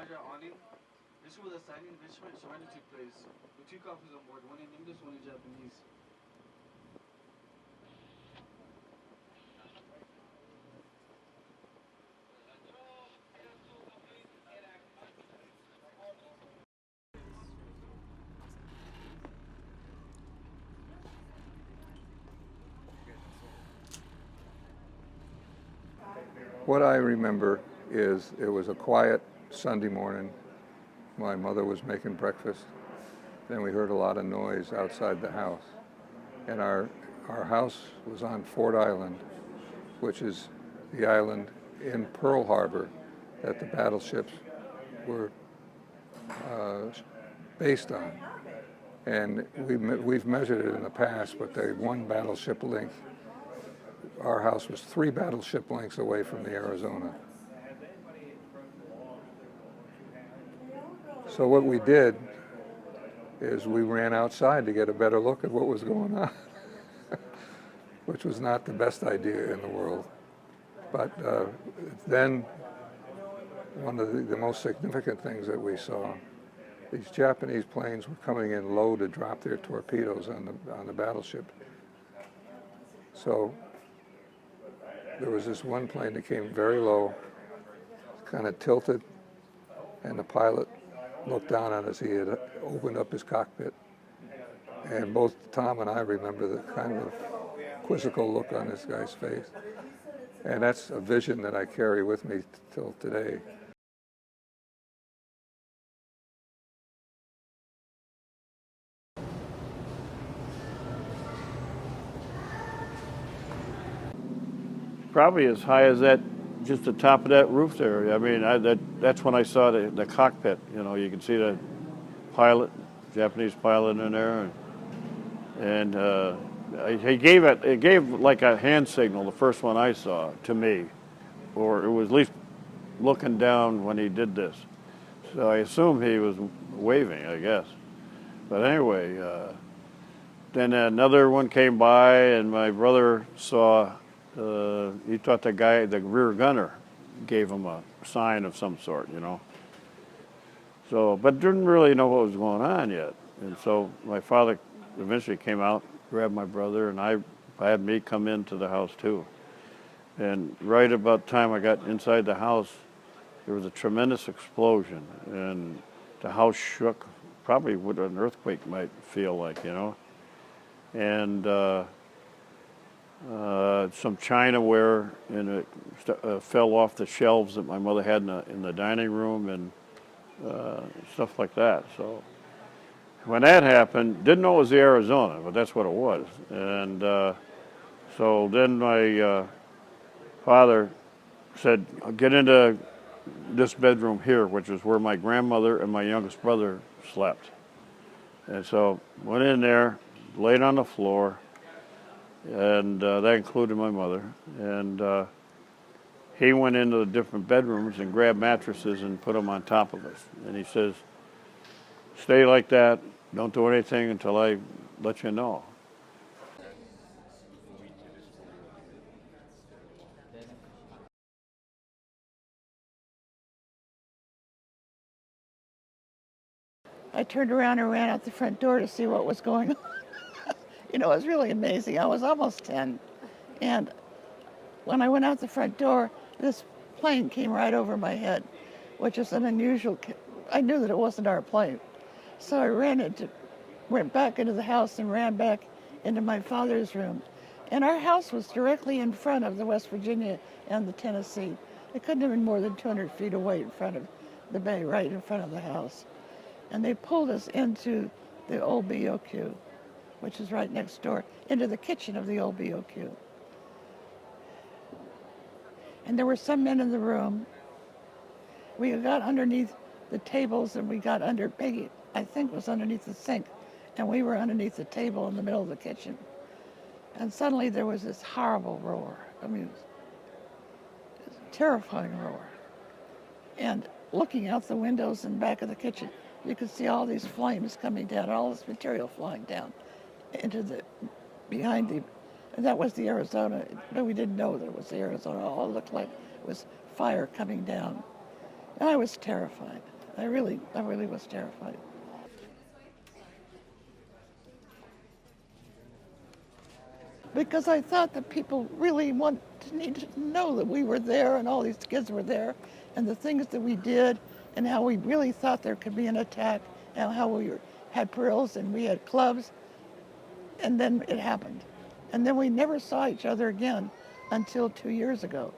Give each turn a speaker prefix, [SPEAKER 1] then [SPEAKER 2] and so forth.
[SPEAKER 1] Roger awning. This was a signing. This surrender took place with 2 copies on board, one in English, one in Japanese.
[SPEAKER 2] What I remember is it was a quiet Sunday morning. My mother was making breakfast. Then we heard a lot of noise outside the house. And our house was on Ford Island, which is the island in Pearl Harbor that the battleships were based on. And we've measured it in the past, but the one battleship length, our house was 3 battleship lengths away from the Arizona. So what we did is we ran outside to get a better look at what was going on, which was not the best idea in the world. But then one of the most significant things that we saw, these Japanese planes were coming in low to drop their torpedoes on the battleship. So there was this one plane that came very low, kind of tilted, and the pilot looked down on us. He had opened up his cockpit. And both Tom and I remember the kind of quizzical look on this guy's face. And that's a vision that I carry with me till today.
[SPEAKER 3] Probably as high as that, just the top of that roof there. I mean, that's when I saw the cockpit. You know, you can see the pilot, Japanese pilot in there, and it gave like a hand signal. The first one I saw to me, or it was at least looking down when he did this. So I assume he was waving, I guess. But anyway, then another one came by, and my brother saw. He thought the guy, the rear gunner, gave him a sign of some sort, you know. So, but didn't really know what was going on yet. And so my father eventually came out, grabbed my brother, and I had me come into the house too. And right about the time I got inside the house, there was a tremendous explosion, and the house shook, probably what an earthquake might feel like, you know. And some chinaware, and it fell off the shelves that my mother had in the dining room, and stuff like that. So when that happened, didn't know it was the Arizona, but that's what it was. And so then my father said, "I'll get into this bedroom here," which was where my grandmother and my youngest brother slept. And so went in there, laid on the floor, and that included my mother. And he went into the different bedrooms and grabbed mattresses and put them on top of us. And he says, "Stay like that. Don't do anything until I let you know."
[SPEAKER 4] I turned around and ran out the front door to see what was going on. You know, it was really amazing. I was almost 10. And when I went out the front door, this plane came right over my head, which is an unusual. I knew that it wasn't our plane. So I went back into the house and ran back into my father's room. And our house was directly in front of the West Virginia and the Tennessee. It couldn't have been more than 200 feet away in front of the bay, right in front of the house. And they pulled us into the old BOQ, which is right next door, into the kitchen of the old BOQ. And there were some men in the room. We got underneath the tables, and we got under, Peggy, I think, was underneath the sink, and we were underneath the table in the middle of the kitchen. And suddenly there was this horrible roar. I mean, it was a terrifying roar. And looking out the windows in the back of the kitchen, you could see all these flames coming down, all this material flying down into behind the, and that was the Arizona, but we didn't know that it was the Arizona. All it looked like was fire coming down. And I was terrified. I really was terrified. Because I thought that people really needed to know that we were there and all these kids were there and the things that we did and how we really thought there could be an attack and how had drills and we had clubs. And then it happened. And then we never saw each other again until 2 years ago.